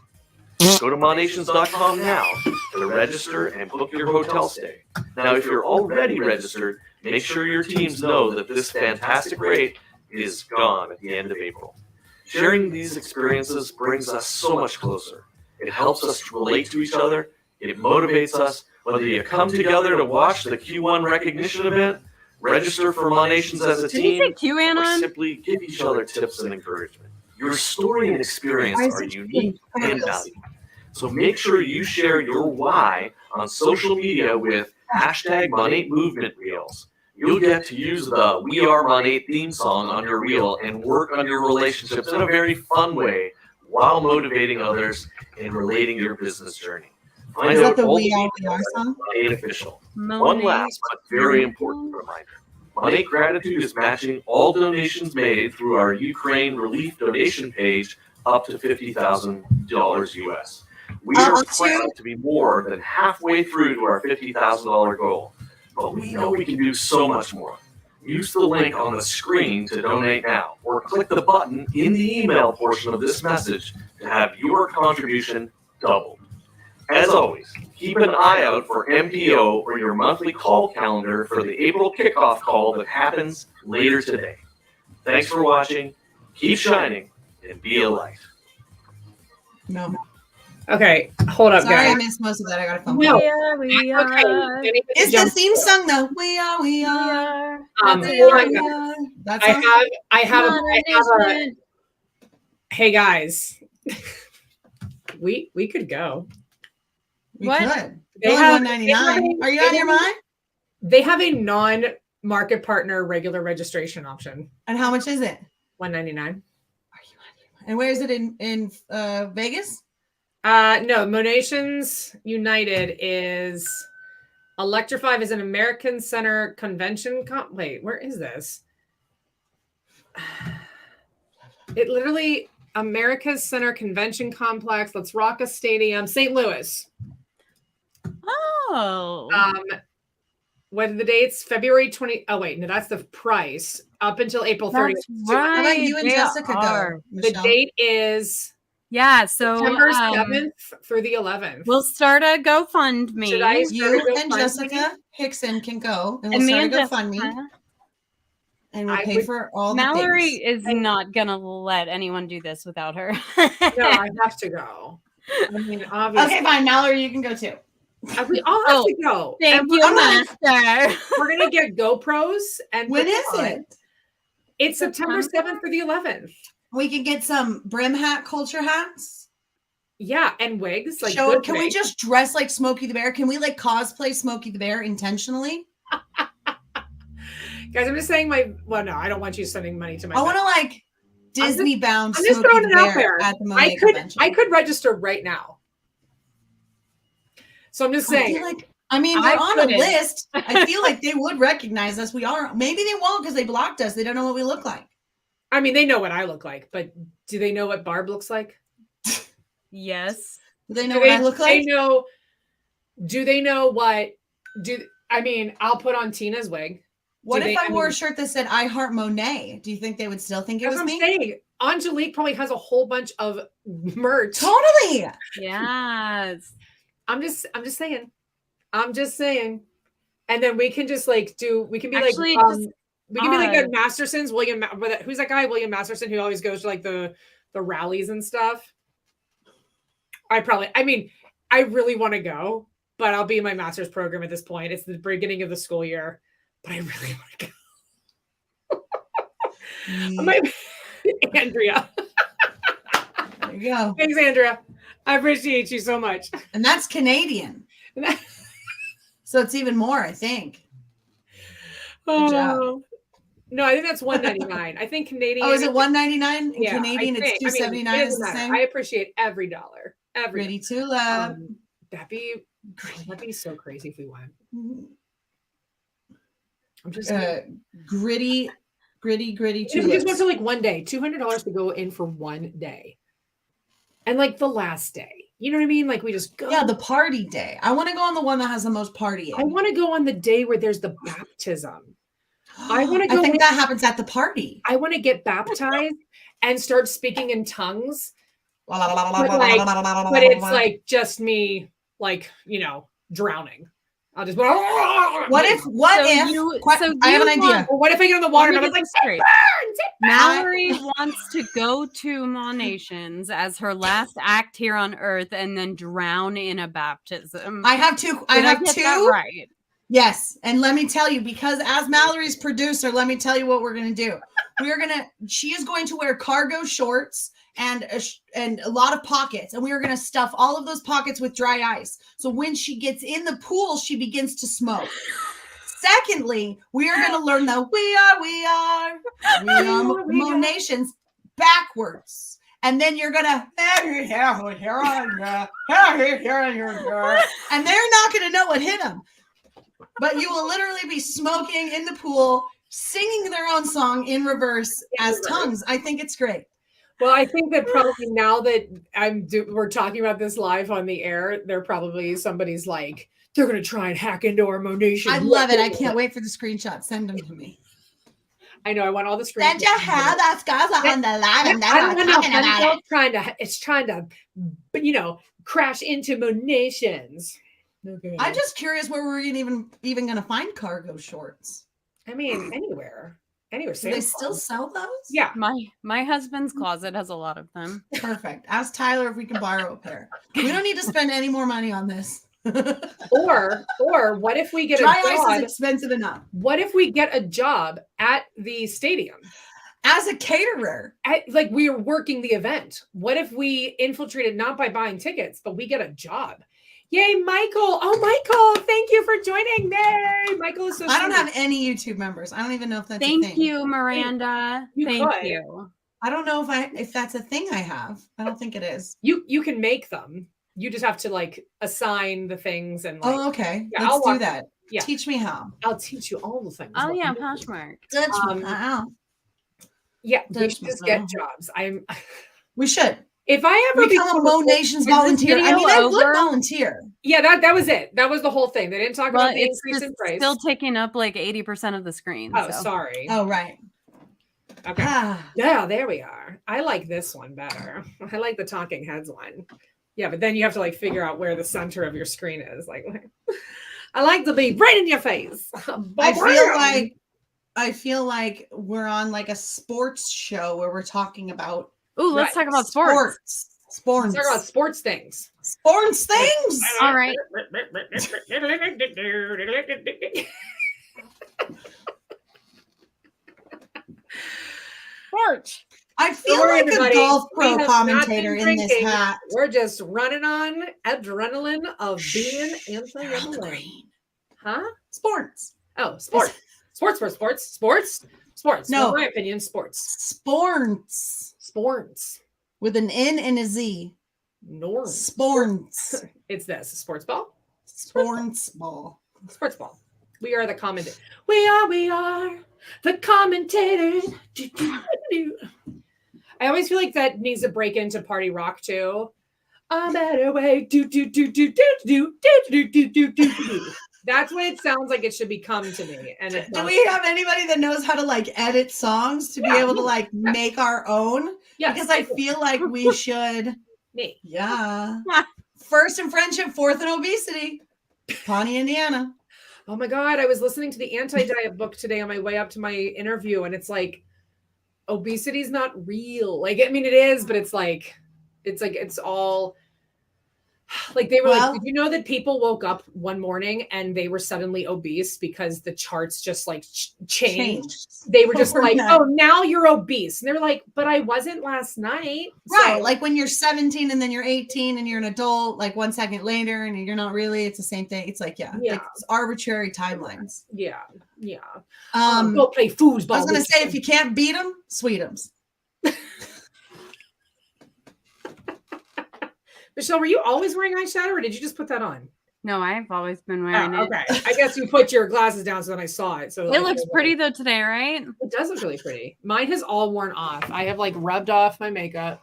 Go to monations.com now to register and book your hotel stay. Now, if you're already registered, make sure your teams know that this fantastic rate is gone at the end of April. Sharing these experiences brings us so much closer. It helps us relate to each other. It motivates us. Whether you come together to watch the Q1 recognition event, register for Monations as a
Did you say
team, or
QAnon?
simply give each other tips and encouragement. Your story and experience are unique and valuable. So make sure you share your why on social media with hashtag Monat Movement Reels. You'll get to use the We Are Monat theme song on your reel and work on your relationships in a very fun way while motivating others and relating your business journey. Find
Is that
out
the
all
We Are
details at
song?
Monat Official. One last but very important reminder. Monat Gratitude is matching all donations made through our Ukraine relief donation page up to $50,000 US. We are proud to be more than halfway through to our $50,000 goal, but we know we can do so much more. Use the link on the screen to donate now, or click the button in the email portion of this message to have your contribution doubled. As always, keep an eye out for MPO or your monthly call calendar for the April kickoff call that happens later today. Thanks for watching. Keep shining and be a light.
No.
Okay, hold up,
Sorry, I
guys.
missed most of that. I got a phone
No.
call.
We
Okay,
are.
It's the theme song though. We are.
We are.
Um,
That's
hold
it.
on,
We
guys.
are. That's
I have a.
Monetization.
Hey guys, we could go.
We
What?
could.
They
Only
have-
$1.99. Are you out of your mind?
They have a non-market partner regular registration option.
And how much is it?
$199.
And where is it in Vegas?
No, Monations United is Electrify is an American Center Convention. Wait, where is this? It literally America's Center Convention Complex. Let's Rock a Stadium, St. Louis.
Oh.
What are the dates? February 20. Oh wait, no, that's the price. Up until April 30th.
That's right.
How about you and
they
Jessica
are.
go?
The
Michelle?
date is
Yeah. So
September 7th through the 11th.
we'll start a GoFundMe.
Should I start
You
a
and
GoFundMe?
Jessica Hickson can go, and we'll
And me
start a
and
GoFundMe,
Jessica.
and we'll
I
pay
would-
for all
Mallory
the things.
is not gonna let anyone do this without her.
No, I have to go. I mean, obviously.
Okay, fine. Mallory, you can go too.
We all have to go.
Thank
And
you,
I'm not-
Master.
We're gonna get GoPros and
When
put
is
them on.
it?
It's September
September?
7th through the 11th.
We can get some brim hat culture hats.
Yeah, and wigs. Like
Show,
good
can we
wigs.
just dress like Smokey the Bear? Can we like cosplay Smokey the Bear intentionally?
Guys, I'm just saying well, no, I don't want you sending money to my
I want to like
I'm just-
Disney bound
I'm just
Smokey
throwing
the
it out
Bear
there.
at the
I
Monet
could
convention.
I could register right now. So I'm just
I
saying.
feel like I mean
I
we're on a
couldn't.
list. I feel like they would recognize us. We are. Maybe they won't because they blocked us. They don't know what we look like.
I mean, they know what I look like, but do they know what Barb looks like?
Yes.
Do they know
Do
what I look
they
like?
know? Do they know what? I mean, I'll put on Tina's wig.
What
do
if
they-
I
I
wore a
mean-
shirt that said "I Heart Monet"? Do you think they would still think it
That's
was
what I'm
me?
saying. Angelique probably has a whole bunch of merch.
Totally.
Yes.
I'm just saying. I'm just saying. And then we can just like we can be
Actually,
like
just
we can be like the
odd.
Mastersons, who's that guy, William Masterson, who always goes to like the rallies and stuff. I mean, I really want to go, but I'll be in my master's program at this point. It's the beginning of the school year, but I really want to go. Andrea.
There you go.
Thanks, Andrea. I appreciate you so much.
And that's Canadian. So it's even more, I think. Good job.
Oh. No, I think that's $199. I think Canadian.
Oh, is it $1.99? In
Yeah,
Canadian,
I think.
it's $2.79.
I mean, it
Is
doesn't
the
matter.
same.
I appreciate every dollar. Every
Ready to love.
that'd be so crazy if we won. I'm just
Gritty
if we just went for like one day, $200 to go in for one day, and like the last day. You know what I mean? Like we just go.
Yeah, the party day. I want to go on the one that has the most partying.
I want to go on the day where there's the baptism. I wanna go
I think
with-
that happens at the party.
I want to get baptized and start speaking in tongues.
But
But it's like just me, like, drowning. I'll just.
What if?
So
I have an idea.
Or what if I get in the water and I was like,
straight. Mallory wants to go to Monations as her last act here on Earth and then drown in a baptism.
I have two. I
Did
have
get
two.
that right.
Yes, and let me tell you, because as Mallory's producer, let me tell you what we're gonna do. She is going to wear cargo shorts and a lot of pockets, and we are gonna stuff all of those pockets with dry ice. So when she gets in the pool, she begins to smoke. Secondly, we are gonna learn the we are Monations backwards. And then you're gonna, and they're not gonna know what hit them. But you will literally be smoking in the pool, singing their own song in reverse as tongues. I think it's great.
Well, I think that probably now that we're talking about this live on the air, somebody's like, they're gonna try and hack into our Monation.
I love it. I can't wait for the screenshot. Send them to me.
I know. I want all the screenshots.
Did you have that guys on the live and they're not talking about it?
It's trying to, crash into Monations. Okay.
I'm just curious where we're even gonna find cargo shorts.
I mean, anywhere.
Do they still sell those?
Yeah.
My husband's closet has a lot of them.
Perfect. Ask Tyler if we can borrow a pair. We don't need to spend any more money on this.
Or what if we get
dry
a job?
ice is expensive enough.
What if we get a job at the stadium
as a caterer?
Like we are working the event. What if we infiltrated not by buying tickets, but we get a job? Yay, Michael! Oh, Michael! Thank you for joining. Yay, Michael is so.
I don't have any YouTube members. I don't even know if that's a thing.
Thank you, Miranda. Thank you.
I don't know if that's a thing I have. I don't think it is.
You can make them. You just have to like assign the things and. Like,
okay.
Yeah,
Let's do that.
Yeah.
Teach me how.
I'll teach you all the things.
Oh yeah, Poshmark.
Yeah, we should just get jobs.
We should.
If I ever
become a Monations volunteer, I mean, I would volunteer.
Yeah, that was it. That was the whole thing. They didn't talk about the increase in price.
Still taking up like 80% of the screen.
Oh, sorry.
Oh, right.
Okay. Yeah, there we are. I like this one better. I like the talking heads one. Yeah, but then you have to like figure out where the center of your screen is. Like, I like to be right in your face.
I feel like we're on like a sports show where we're talking about.
Ooh, let's talk about sports.
Sports.
Let's talk about sports things.
Sports things.
All right. Sports.
I feel like a golf pro commentator in this hat.
We're just running on adrenaline of being anti-MLM. Huh?
Sports.
Oh, sports. Sports.
No.
In my opinion, sports.
Sports. With an N and a Z.
Norm.
Sports.
It's this. Sports ball?
Sports ball.
Sports ball. We are the commentators. We are the commentators. I always feel like that needs to break into party rock too. A better way. That's what it sounds like it should become to me. And
do we have anybody that knows how to like edit songs to be able to like make our own?
Yeah,
because I feel like we should.
Me.
Yeah. First in friendship, fourth in obesity. Pawnee, Indiana.
Oh my God. I was listening to the anti-diet book today on my way up to my interview, and it's like obesity is not real. Like, I mean, it is, but it's all like they were like, did you know that people woke up one morning and they were suddenly obese because the charts just like changed? They were just like, oh, now you're obese. And they're like, but I wasn't last night.
Right. So, like when you're 17 and then you're 18 and you're an adult, like 1 second later and you're not really, it's the same thing. It's like, like it's arbitrary timelines.
Yeah.
Go
play foosball.
I was going to say, if you can't beat them, sweet them.
Michelle, were you always wearing eyeshadow or did you just put that on?
No, I've always been wearing it.
Okay. I guess you put your glasses down so then I saw it. So
it looks pretty though today, right?
It does look really pretty. Mine has all worn off. I have like rubbed off my makeup.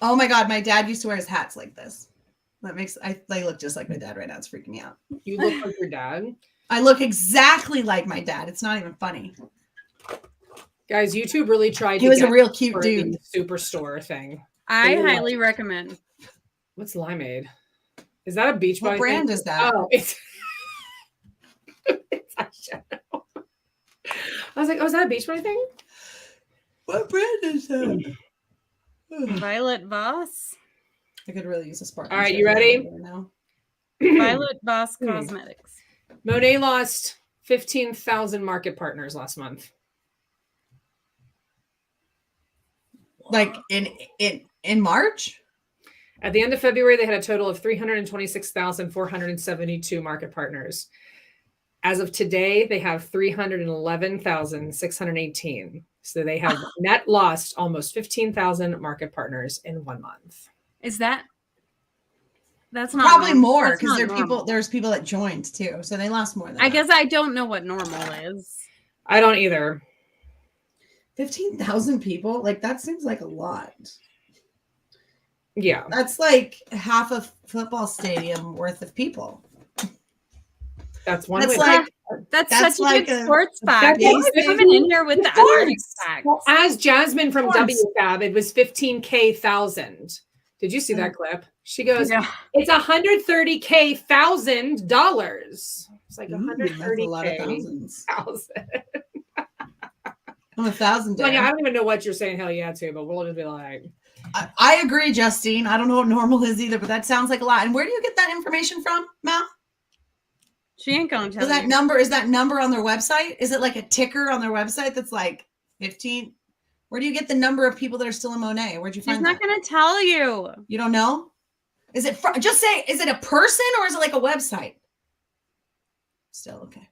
Oh my God. My dad used to wear his hats like this. I look just like my dad right now. It's freaking me out.
You look like your dad?
I look exactly like my dad. It's not even funny.
Guys, YouTube really tried
He was a real cute dude.
Superstore thing.
I highly recommend.
What's limeade? Is that a Beachbody
What brand
thing?
is that?
Oh, it's it's eyeshadow. I was like, oh, is that a Beachbody thing?
What brand is that?
Violet Voss.
I could really use a sparkling.
All right, you ready?
Now.
Violet Voss Cosmetics.
Monat lost 15,000 market partners last month.
Like in March?
At the end of February, they had a total of 326,472 market partners. As of today, they have 311,618. So they have net lost almost 15,000 market partners in 1 month.
Is that's not
Probably
normal.
more
That's
because
not
there's
normal.
people that joined too. So they lost more than
I
that.
guess I don't know what normal is.
I don't either.
15,000 people? Like that seems like a lot.
Yeah.
That's like half a football stadium worth of people.
That's one
That's
way.
like
That's
That's
such
like
a good
a-
sports fact.
that's
He's
basic
coming in here with the athletic
sports.
facts.
Well, as Jasmine from
Sports.
WFAB, it was 15K thousand. Did you see that clip? She goes,
Yeah.
it's $130K $1,000. It's like
Ooh, that's a lot of
130K
thousands.
thousand.
I'm 1,000.
Well, yeah, I don't even know what you're saying hell yeah to, but we'll just be like,
I agree, Justine. I don't know what normal is either, but that sounds like a lot. And where do you get that information from, Mal?
She ain't gonna tell
Is that
you.
number on their website? Is it like a ticker on their website that's like 15? Where do you get the number of people that are still in Monet? Where'd you
She's
find
not
that?
gonna tell you.
You don't know? Is it just say, is it a person or is it like a website? Still okay.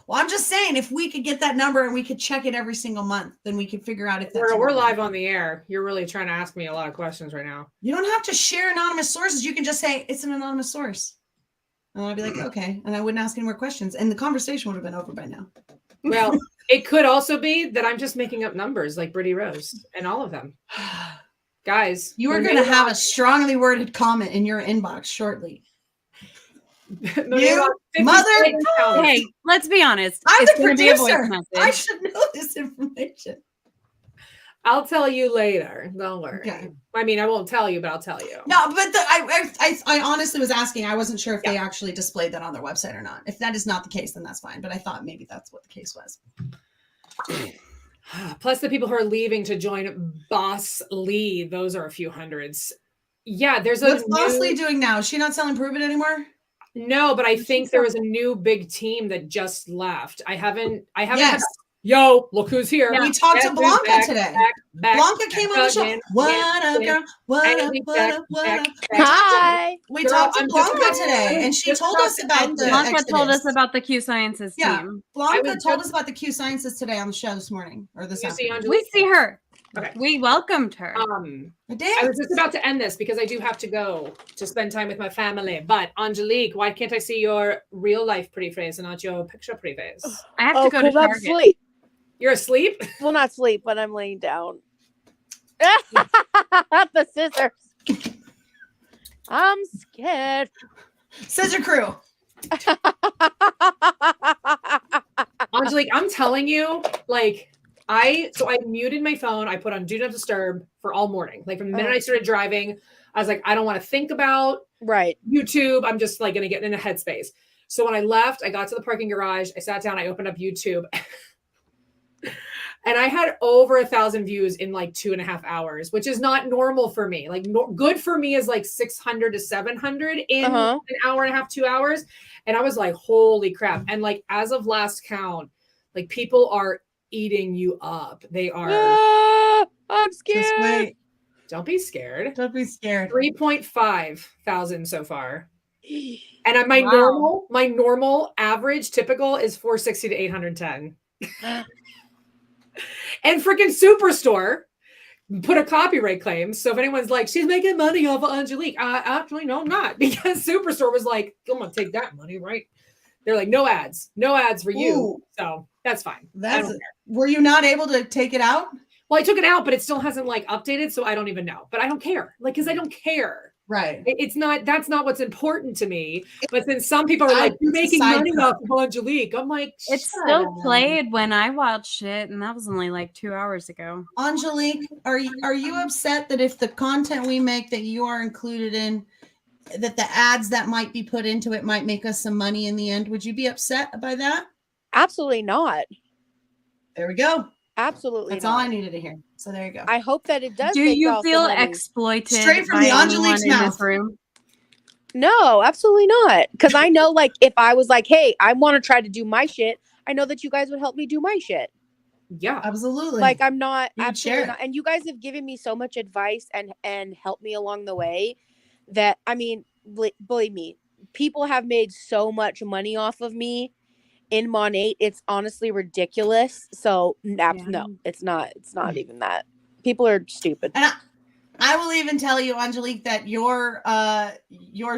Well, I'm just saying, if we could get that number and we could check it every single month, then we could figure out if that's
we're
normal.
live on the air. You're really trying to ask me a lot of questions right now.
You don't have to share anonymous sources. You can just say it's an anonymous source. And I'd be like, okay. And I wouldn't ask any more questions. And the conversation would have been over by now.
Well, it could also be that I'm just making up numbers like Brittany Rose and all of them. Guys,
You are
when
going
they
to have a
lost-
strongly worded comment in your inbox shortly.
when they
You
lost 50
mother-
seconds counted.
Hey, let's be honest.
I'm
it's
the
gonna be a voice
producer.
message.
I should know this information.
I'll tell you later. Don't worry.
Okay.
I mean, I won't tell you, but I'll tell you.
No, but I honestly was asking. I wasn't sure if they actually displayed that on their website or not. If that is not the case, then that's fine. But I thought maybe that's what the case was.
Plus the people who are leaving to join Boss Lee, those are a few hundreds. Yeah, there's a
What's Boss Lee doing now? Is she not selling Prove It anymore?
No, but I think there was a new big team that just left. I haven't
Yes.
Yo, look who's here.
We talked to
Jasmine's
Blanca
back,
today.
back,
Blanca came on the show.
again,
What up,
again,
girl? What up?
again,
What
back,
up? What
back,
up?
back.
Hi.
We
Girl,
talked to
I'm just
Blanca
about-
today, and she
just
told
about
us
to
about
end
the
it.
Blanca told us
Exodus.
about the Q Sciences
Yeah.
team.
Blanca
was
told
just-
us about the Q Sciences today on the show this morning or this
You see
afternoon.
Angelique?
We see her.
Okay.
We welcomed her.
I did.
I was just about to end this because I do have to go to spend time with my family. But Angelique, why can't I see your real life pretty face and not your picture pretty face?
I have
Oh,
to go to
because I'm
Target.
asleep.
You're asleep?
Well, not sleep, but I'm laying down. The scissors. I'm scared.
Scissor Crew.
Angelique, I'm telling you, like, I muted my phone. I put on Do Not Disturb for all morning. Like from the minute I started driving, I was like, I don't want to think about
Right.
YouTube. I'm just like going to get in a headspace. So when I left, I got to the parking garage. I sat down. I opened up YouTube. And I had over 1,000 views in like 2.5 hours, which is not normal for me. Like good for me is like 600 to 700 in an hour and a half, 2 hours. And I was like, holy crap. And like, as of last count, like people are eating you up. They are.
I'm
Just
scared.
wait.
Don't be scared.
Don't be scared.
3.5 thousand so far. And my
Wow.
normal average typical is 460 to 810. And freaking Superstore put a copyright claim. So if anyone's like, she's making money off of Angelique, actually, no, I'm not. Because Superstore was like, I'm going to take that money, right? They're like, no ads for you.
Ooh.
So that's fine. I
That's
don't care.
were you not able to take it out?
Well, I took it out, but it still hasn't like updated. So I don't even know. But I don't care. Like, because I don't care.
Right.
It's not, that's not what's important to me. But then some people are
I-
like, you're
it's a
making
side
money
note.
off of Angelique. I'm like,
It's
shut
still
up.
played when I watched it, and that was only like 2 hours ago.
Angelique, are you upset that if the content we make that you are included in that the ads that might be put into it might make us some money in the end. Would you be upset by that?
Absolutely not.
There we go.
Absolutely
That's
not.
all I needed to hear. So there you go.
I hope that it does.
Do
make
you
y'all some
feel
money.
exploited
Straight from
by
the
anyone
Angelique's
in
mouth.
this room?
No, absolutely not. Because I know, like, if I was like, hey, I want to try to do my shit, I know that you guys would help me do my shit.
Yeah.
Absolutely.
Like, I'm not
You would
absolutely
share
not.
it.
And you guys have given me so much advice and helped me along the way that, I mean, believe me, people have made so much money off of me in Monat. It's honestly ridiculous. So no, it's not. It's not even that. People are stupid.
And I will even tell you, Angelique, that your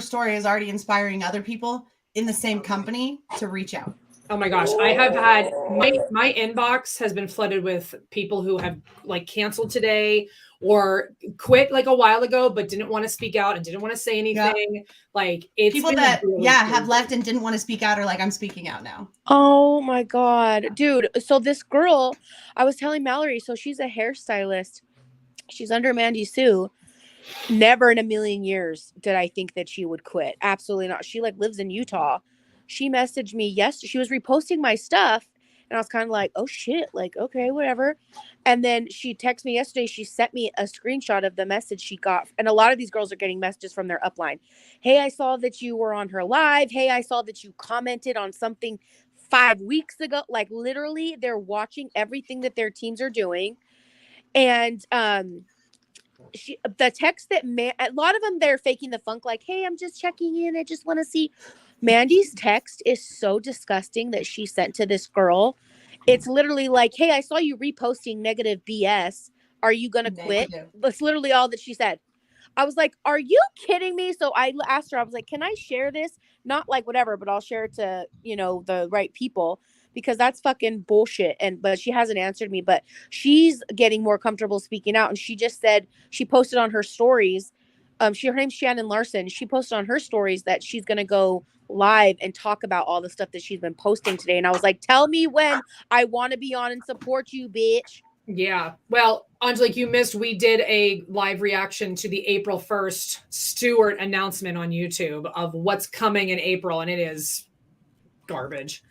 story is already inspiring other people in the same company to reach out.
Oh my gosh, I have had my inbox has been flooded with people who have like canceled today or quit like a while ago, but didn't want to speak out and didn't want to say anything.
Yep.
Like it's
People
been
that
really
have left and didn't want to speak out are like, I'm speaking out now.
Oh my God, dude. So this girl, I was telling Mallory, so she's a hairstylist. She's under Mandy Sue. Never in a million years did I think that she would quit. Absolutely not. She like lives in Utah. She messaged me yesterday. She was reposting my stuff. And I was kind of like, oh shit, like, okay, whatever. And then she texted me yesterday. She sent me a screenshot of the message she got. And a lot of these girls are getting messages from their upline. Hey, I saw that you were on her live. Hey, I saw that you commented on something 5 weeks ago. Like literally they're watching everything that their teams are doing. And the text that a lot of them, they're faking the funk, like, hey, I'm just checking in. I just want to see. Mandy's text is so disgusting that she sent to this girl. It's literally like, hey, I saw you reposting negative BS. Are you going to quit? That's literally all that she said. I was like, are you kidding me? So I asked her, I was like, can I share this? Not like whatever, but I'll share it to, the right people because that's fucking bullshit. But she hasn't answered me, but she's getting more comfortable speaking out. And she just said, she posted on her stories. Her name's Shannon Larson. She posted on her stories that she's going to go live and talk about all the stuff that she's been posting today. And I was like, tell me when. I want to be on and support you, bitch.
Yeah. Well, Angelique, you missed. We did a live reaction to the April 1st Stewart announcement on YouTube of what's coming in April, and it is garbage.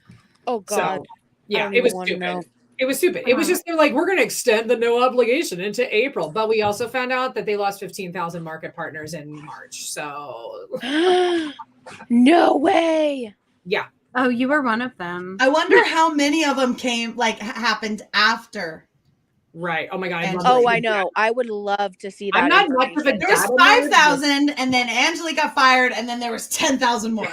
Oh, God.
So, yeah, it was stupid. It was stupid. It was just, they're like, we're going to extend the no obligation into April. But we also found out that they lost 15,000 market partners in March. So.
No way.
Yeah.
Oh, you were one of them.
I wonder how many of them happened after.
Right. Oh my God.
I know. I would love to see that.
I'm not much of a
There was 5,000 and then Angela got fired and then there was 10,000 more.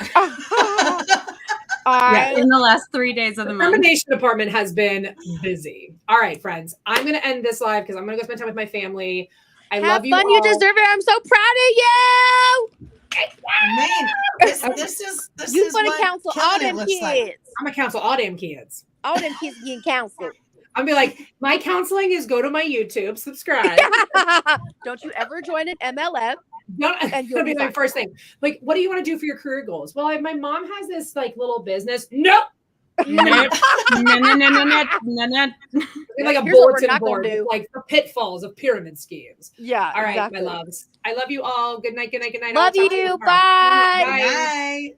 In the last 3 days of the month.
Termination department has been busy. All right, friends. I'm going to end this live because I'm going to go spend time with my family. I love you.
Have fun. You deserve it. I'm so proud of you.
Man, this is
what counsel all them kids.
Like. I'm a counsel all them kids.
All them kids getting counseled.
I'll be like, my counseling is go to my YouTube, subscribe.
Don't you ever join an MLM.
That'll be my first thing. Like, what do you want to do for your career goals? Well, my mom has this like little business. Nope. No. Like a bulletin board, like the pitfalls of pyramid schemes.
Yeah.
All right,
exactly.
my loves. I love you all. Good night. Good night. Good night.
Love you. Bye.
Bye.